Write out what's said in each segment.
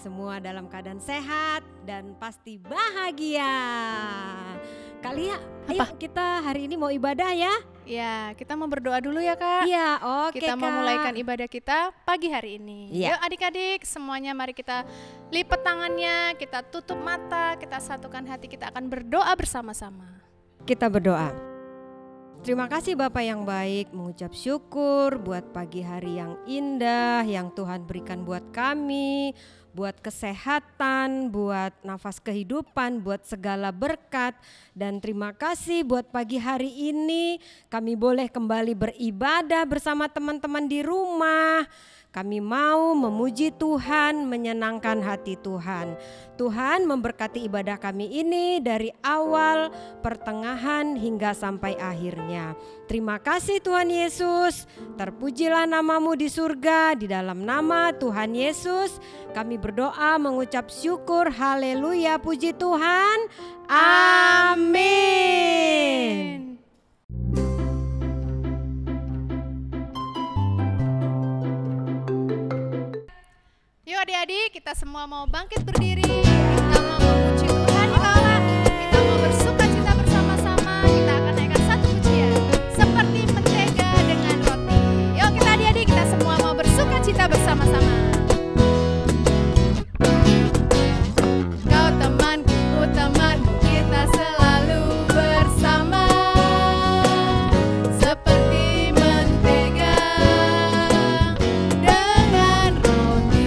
semua dalam keadaan sehat dan pasti bahagia. Ayo kita hari ini mau ibadah ya? Ya, kita mau berdoa dulu ya Kak. Iya, oke Kita mau Kak. mulaikan ibadah kita pagi hari ini. Iya. Yuk adik-adik semuanya mari kita lipat tangannya, kita tutup mata, kita satukan hati, kita akan berdoa bersama-sama. Kita berdoa. Terima kasih Bapak yang baik, mengucap syukur buat pagi hari yang indah yang Tuhan berikan buat kami, buat kesehatan, buat nafas kehidupan, buat segala berkat. Dan terima kasih buat pagi hari ini kami boleh kembali beribadah bersama teman-teman di rumah. Kami mau memuji Tuhan, menyenangkan hati Tuhan. Tuhan memberkati ibadah kami ini dari awal, pertengahan hingga sampai akhirnya. Terima kasih Tuhan Yesus, terpujilah namamu di surga, di dalam nama Tuhan Yesus kami berdoa mengucap syukur, haleluya, puji Tuhan, amin. Yuk adik-adik, kita semua mau bangkit berdiri, kita mau memuji Tuhan di bawah, kita mau bersuka cita bersama-sama, kita akan naikkan satu pujian, seperti mentega dengan roti. Yuk kita adik-adik, kita semua mau bersuka cita bersama-sama. Kau temanku, ku temanmu, kita selalu bersama, seperti mentega dengan roti.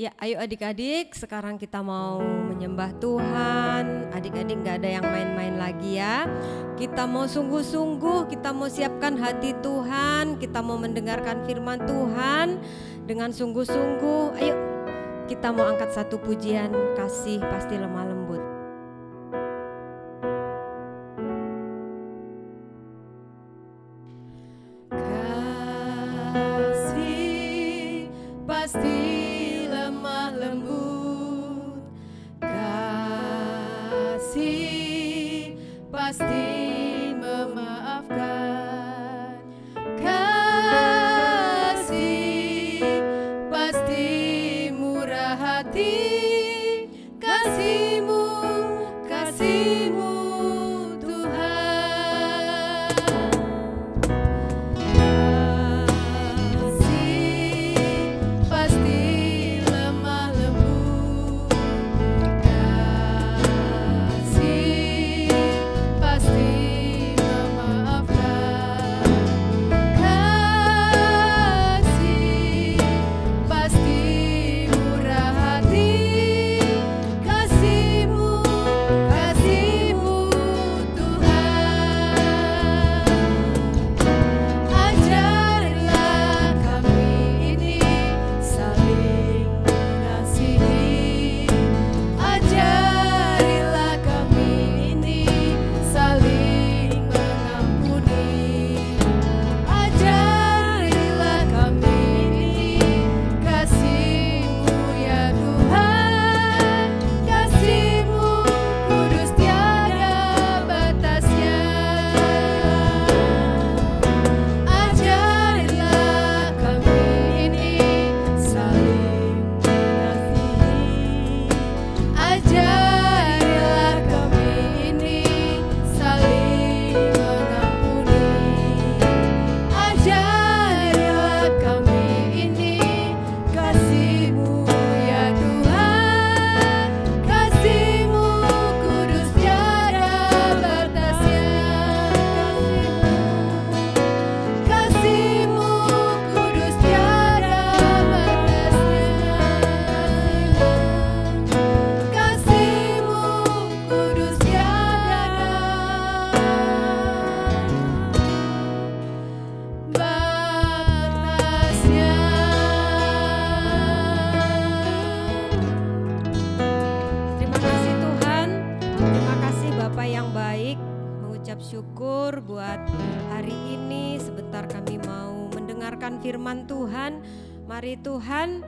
Ya, ayo adik-adik, sekarang kita mau menyembah Tuhan. Adik-adik gak ada yang main-main lagi ya. Kita mau sungguh-sungguh, kita mau siapkan hati Tuhan, kita mau mendengarkan firman Tuhan dengan sungguh-sungguh. Ayo, kita mau angkat satu pujian, kasih pasti lemah lembut. Kasih pasti lembut, kasih pasti memaafkan, kasih pasti murah hati, kasih-Mu Tuhan. Kasih pasti syukur buat hari ini. Sebentar kami mau mendengarkan firman Tuhan. Mari Tuhan,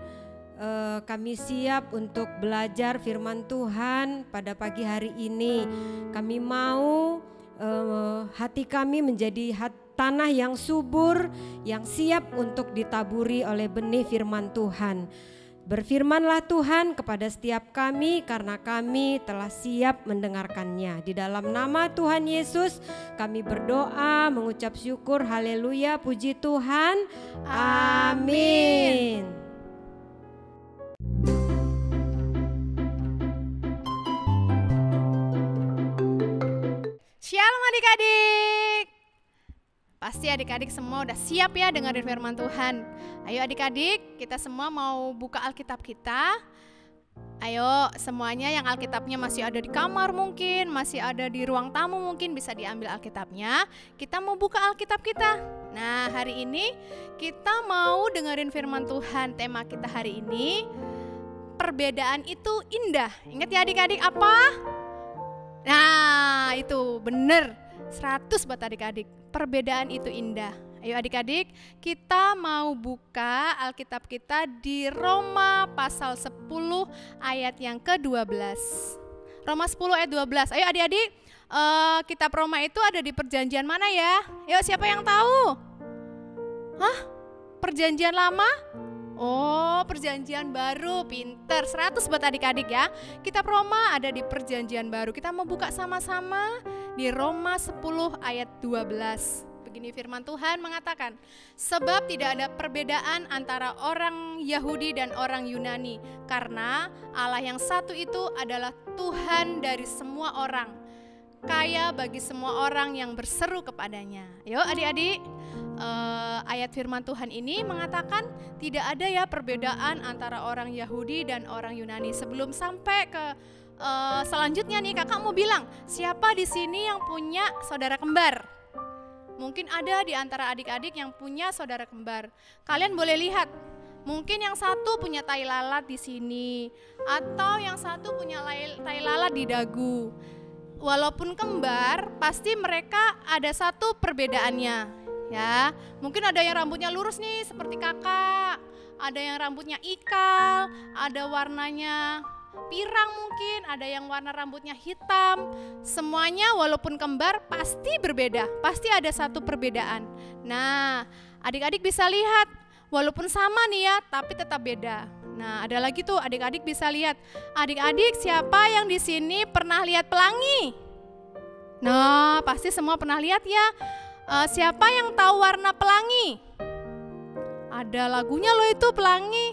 kami siap untuk belajar firman Tuhan pada pagi hari ini. Kami mau hati kami menjadi tanah yang subur, yang siap untuk ditaburi oleh benih firman Tuhan. Berfirmanlah Tuhan kepada setiap kami karena kami telah siap mendengarkannya. Di dalam nama Tuhan Yesus kami berdoa, mengucap syukur, haleluya, puji Tuhan, amin. Shalom adik-adik. Pasti adik-adik semua udah siap ya dengerin firman Tuhan. Ayo adik-adik, kita semua mau buka Alkitab kita. Ayo semuanya yang Alkitabnya masih ada di kamar mungkin, masih ada di ruang tamu mungkin, bisa diambil Alkitabnya. Kita mau buka Alkitab kita. Nah, hari ini kita mau dengerin firman Tuhan. Tema kita hari ini, perbedaan itu indah. Ingat ya adik-adik apa? Nah, itu bener. 100 buat adik-adik. Perbedaan itu indah. Ayo adik-adik, kita mau buka Alkitab kita di Roma pasal 10 ayat yang ke-12. Roma 10 ayat 12. Ayo adik-adik, kitab Roma itu ada di perjanjian mana ya? Yuk, siapa yang tahu? Hah? Perjanjian lama? Oh, perjanjian baru, pinter. 100 buat adik-adik ya. Kitab Roma ada di perjanjian baru. Kita mau buka sama-sama di Roma 10 ayat 12. Begini firman Tuhan mengatakan, sebab tidak ada perbedaan antara orang Yahudi dan orang Yunani, karena Allah yang satu itu adalah Tuhan dari semua orang. kaya bagi semua orang yang berseru kepadanya. Yuk adik-adik, ayat firman Tuhan ini mengatakan tidak ada ya perbedaan antara orang Yahudi dan orang Yunani. Sebelum sampai ke selanjutnya nih, kakak mau bilang, siapa di sini yang punya saudara kembar? Mungkin ada di antara adik-adik yang punya saudara kembar. Kalian boleh lihat, mungkin yang satu punya tai lalat di sini, atau yang satu punya tai lalat di dagu. Walaupun kembar, pasti mereka ada satu perbedaannya, ya. Mungkin ada yang rambutnya lurus nih seperti kakak, ada yang rambutnya ikal, ada warnanya pirang mungkin, ada yang warna rambutnya hitam. Semuanya walaupun kembar pasti berbeda, pasti ada satu perbedaan. Nah, adik-adik bisa lihat, walaupun sama nih ya, tapi tetap beda. Nah, ada lagi tuh adik-adik bisa lihat. Adik-adik, siapa yang di sini pernah lihat pelangi? Nah, pasti semua pernah lihat ya. Siapa yang tahu warna pelangi? Ada lagunya loh itu, pelangi.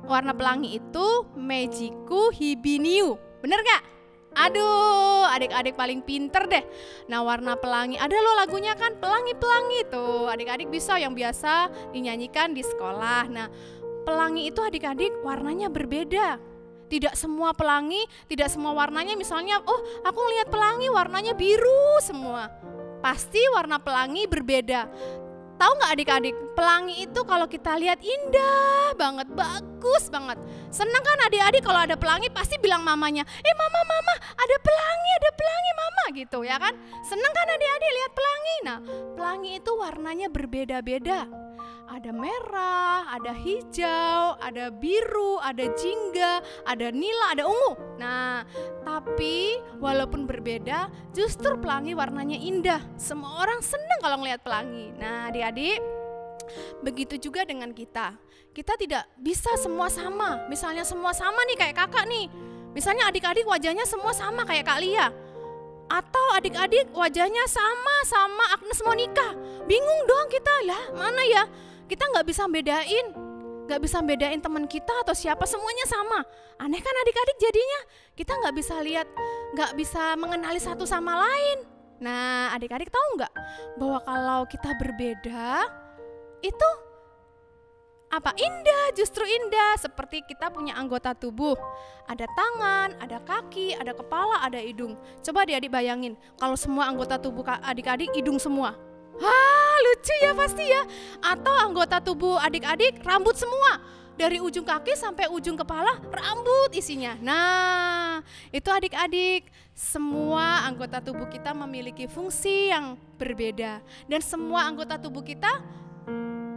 Warna pelangi itu Magiku Hibiniu. Bener gak? Aduh, adik-adik paling pinter deh. Nah, warna pelangi, ada loh lagunya kan, pelangi-pelangi tuh. Adik-adik bisa yang biasa dinyanyikan di sekolah. Nah, pelangi itu adik-adik warnanya berbeda. Tidak semua pelangi, tidak semua warnanya misalnya, oh aku ngeliat pelangi warnanya biru semua. Pasti warna pelangi berbeda. Tahu nggak adik-adik, pelangi itu kalau kita lihat indah banget, bagus banget. Senang kan adik-adik kalau ada pelangi pasti bilang mamanya, mama ada pelangi mama gitu ya kan. Senang kan adik-adik lihat pelangi. Nah, pelangi itu warnanya berbeda-beda. Ada merah, ada hijau, ada biru, ada jingga, ada nila, ada ungu. Nah, tapi walaupun berbeda, justru pelangi warnanya indah. Semua orang senang kalau ngelihat pelangi. Nah, adik-adik, begitu juga dengan kita. Kita tidak bisa semua sama. Misalnya semua sama nih kayak kakak nih. Misalnya adik-adik wajahnya semua sama kayak Kak Lia. Atau adik-adik wajahnya sama Agnes Monica. Bingung dong kita, lah mana ya? Kita nggak bisa bedain teman kita atau siapa, semuanya sama. Aneh kan adik-adik jadinya, kita nggak bisa lihat, nggak bisa mengenali satu sama lain. Nah, adik-adik tahu nggak bahwa kalau kita berbeda itu apa? Indah, justru indah. Seperti kita punya anggota tubuh, ada tangan, ada kaki, ada kepala, ada hidung. Coba adik-adik bayangin, kalau semua anggota tubuh adik-adik hidung semua. Lucu ya pasti ya. Atau anggota tubuh adik-adik rambut semua, dari ujung kaki sampai ujung kepala rambut isinya. Nah, itu adik-adik, semua anggota tubuh kita memiliki fungsi yang berbeda dan semua anggota tubuh kita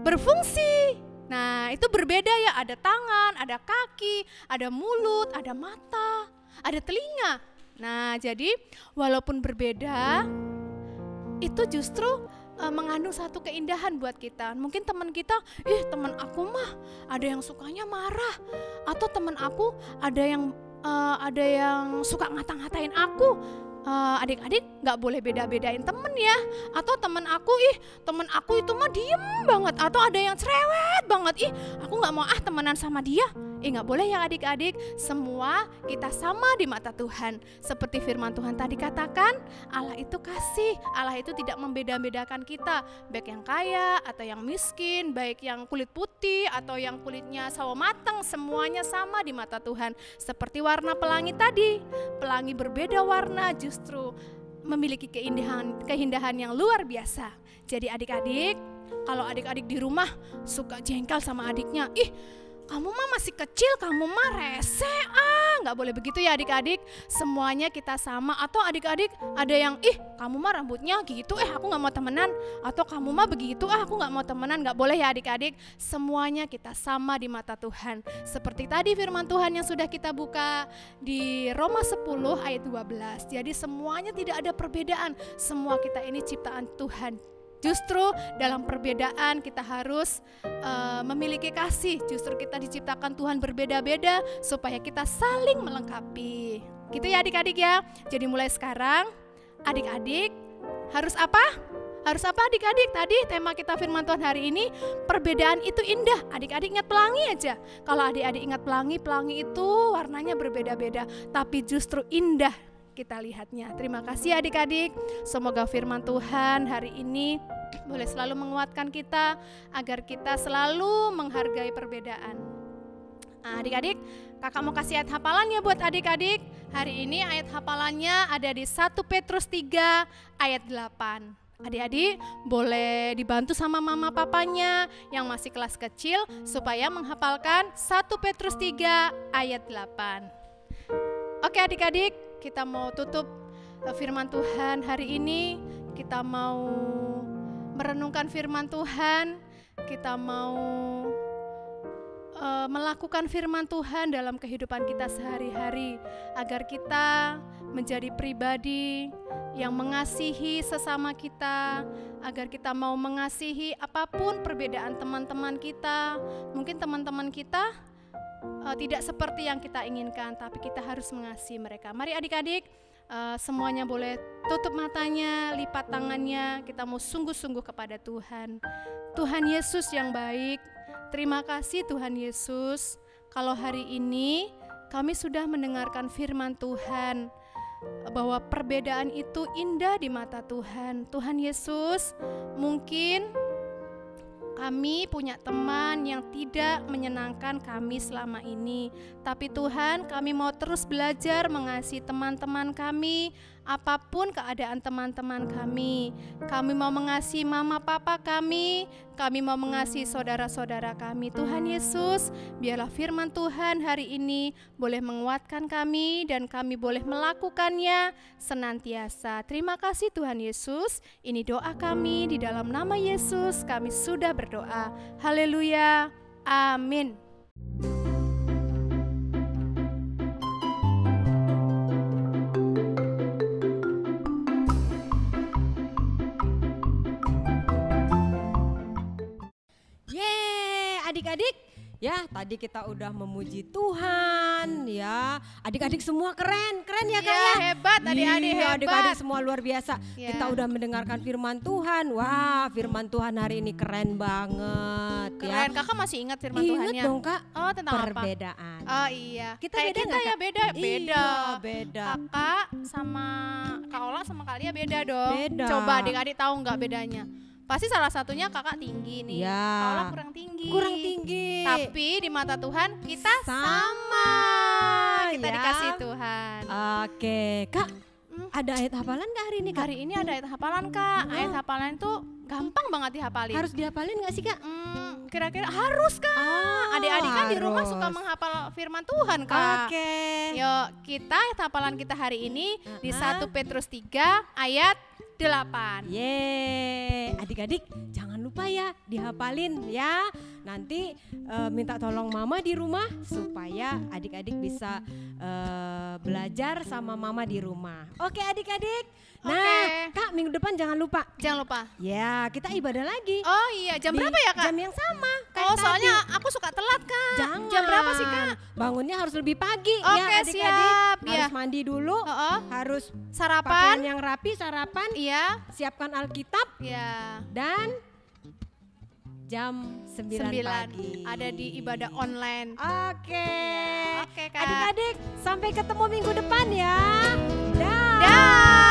berfungsi. Nah, itu berbeda ya, ada tangan, ada kaki, ada mulut, ada mata, ada telinga. Nah, jadi walaupun berbeda, itu justru mengandung satu keindahan buat kita. Mungkin teman kita, teman aku mah ada yang sukanya marah, atau teman aku ada yang suka ngata-ngatain aku. Adik-adik nggak boleh beda-bedain temen ya. Atau temen aku itu mah diem banget, atau ada yang cerewet banget, aku nggak mau temenan sama dia. Nggak boleh ya adik-adik. Semua kita sama di mata Tuhan. Seperti firman Tuhan tadi katakan, Allah itu kasih, Allah itu tidak membeda-bedakan kita, baik yang kaya atau yang miskin, baik yang kulit putih atau yang kulitnya sawo mateng, semuanya sama di mata Tuhan. Seperti warna pelangi tadi, pelangi berbeda warna justru memiliki keindahan yang luar biasa. Jadi adik-adik, kalau adik-adik di rumah suka jengkel sama adiknya, kamu mah masih kecil, kamu mah rese, nggak boleh begitu ya adik-adik. Semuanya kita sama. Atau adik-adik ada yang, kamu mah rambutnya gitu, aku nggak mau temenan. Atau kamu mah begitu, aku nggak mau temenan. Nggak boleh ya adik-adik. Semuanya kita sama di mata Tuhan. Seperti tadi firman Tuhan yang sudah kita buka di Roma 10 ayat 12. Jadi semuanya tidak ada perbedaan. Semua kita ini ciptaan Tuhan. Justru dalam perbedaan kita harus memiliki kasih. Justru kita diciptakan Tuhan berbeda-beda supaya kita saling melengkapi. Gitu ya adik-adik ya. Jadi mulai sekarang adik-adik harus apa? Harus apa adik-adik? Tadi tema kita firman Tuhan hari ini, perbedaan itu indah. Adik-adik ingat pelangi aja. Kalau adik-adik ingat pelangi, pelangi itu warnanya berbeda-beda, tapi justru indah kita lihatnya. Terima kasih adik-adik, semoga firman Tuhan hari ini boleh selalu menguatkan kita agar kita selalu menghargai perbedaan. Nah, adik-adik, kakak mau kasih ayat hafalannya buat adik-adik. Hari ini ayat hafalannya ada di 1 Petrus 3 ayat 8. Adik-adik boleh dibantu sama mama papanya yang masih kelas kecil supaya menghafalkan 1 Petrus 3 ayat 8. Oke adik-adik, kita mau tutup firman Tuhan hari ini. Kita mau merenungkan firman Tuhan. Kita mau melakukan firman Tuhan dalam kehidupan kita sehari-hari agar kita menjadi pribadi yang mengasihi sesama kita, agar kita mau mengasihi apapun perbedaan teman-teman kita. Mungkin teman-teman kita tidak seperti yang kita inginkan, tapi kita harus mengasihi mereka. Mari adik-adik, semuanya boleh tutup matanya, lipat tangannya, kita mau sungguh-sungguh kepada Tuhan. Tuhan Yesus yang baik, terima kasih Tuhan Yesus, kalau hari ini kami sudah mendengarkan firman Tuhan, bahwa perbedaan itu indah di mata Tuhan. Tuhan Yesus, mungkin kami punya teman yang tidak menyenangkan kami selama ini, tapi Tuhan, kami mau terus belajar mengasihi teman-teman kami, apapun keadaan teman-teman kami. Kami mau mengasihi mama papa kami mau mengasihi saudara-saudara kami. Tuhan Yesus, biarlah firman Tuhan hari ini boleh menguatkan kami dan kami boleh melakukannya senantiasa. Terima kasih Tuhan Yesus. Ini doa kami di dalam nama Yesus. Kami sudah berdoa. Haleluya. Amin. Adik-adik, ya tadi kita udah memuji Tuhan, ya. Adik-adik semua keren ya Kak ya. Hebat adik-adik, hebat. Adik-adik semua luar biasa. Ya. Kita udah mendengarkan firman Tuhan. Wah, firman Tuhan hari ini keren banget. Keren, ya. Kakak masih ingat firman Tuhannya? Ingat dong Kak. Oh, tentang perbedaan. apa? Oh iya. Kita kayak beda kita nggak, ya Kak? beda. Iya, beda. Kakak sama Kak Ola sama Kalia beda dong. Beda. Coba adik-adik tahu nggak bedanya? Pasti salah satunya kakak tinggi nih, Ya. Kak Ola kurang tinggi. Kurang tinggi. Tapi di mata Tuhan kita sama. Kita ya. dikasih Tuhan. Oke, Kak. Ada ayat hafalan nggak hari ini Kak? Hari ini ada ayat hafalan Kak. Ayat hafalan itu gampang banget dihafalin. Harus dihafalin nggak sih Kak? Kira-kira harus Kak. Adik-adik kan di rumah suka menghafal firman Tuhan Kak. Oke. Yuk kita ayat hafalan kita hari ini di 1 Petrus 3 ayat 8. Yeay, adik-adik jangan lupa ya dihafalin ya. Nanti minta tolong mama di rumah supaya adik-adik bisa belajar sama mama di rumah. Oke adik-adik. Nah, Oke. Kak minggu depan jangan lupa. Jangan lupa. Ya, kita ibadah lagi. Oh iya, jam Di berapa ya Kak? Jam yang sama. kayak Oh soalnya tadi. aku suka telat Kak. Jangan. Jam berapa sih Kak? Bangunnya harus lebih pagi Oke, ya adik-adik. siap, Harus ya. mandi dulu. Harus pakaian Sarapan. yang rapi, sarapan. Iya. Siapkan Alkitab Iya. dan jam 9 pagi. Ada di ibadah online. Oke. Oke Kak. Adik-adik sampai ketemu minggu depan ya. Dah. Dah.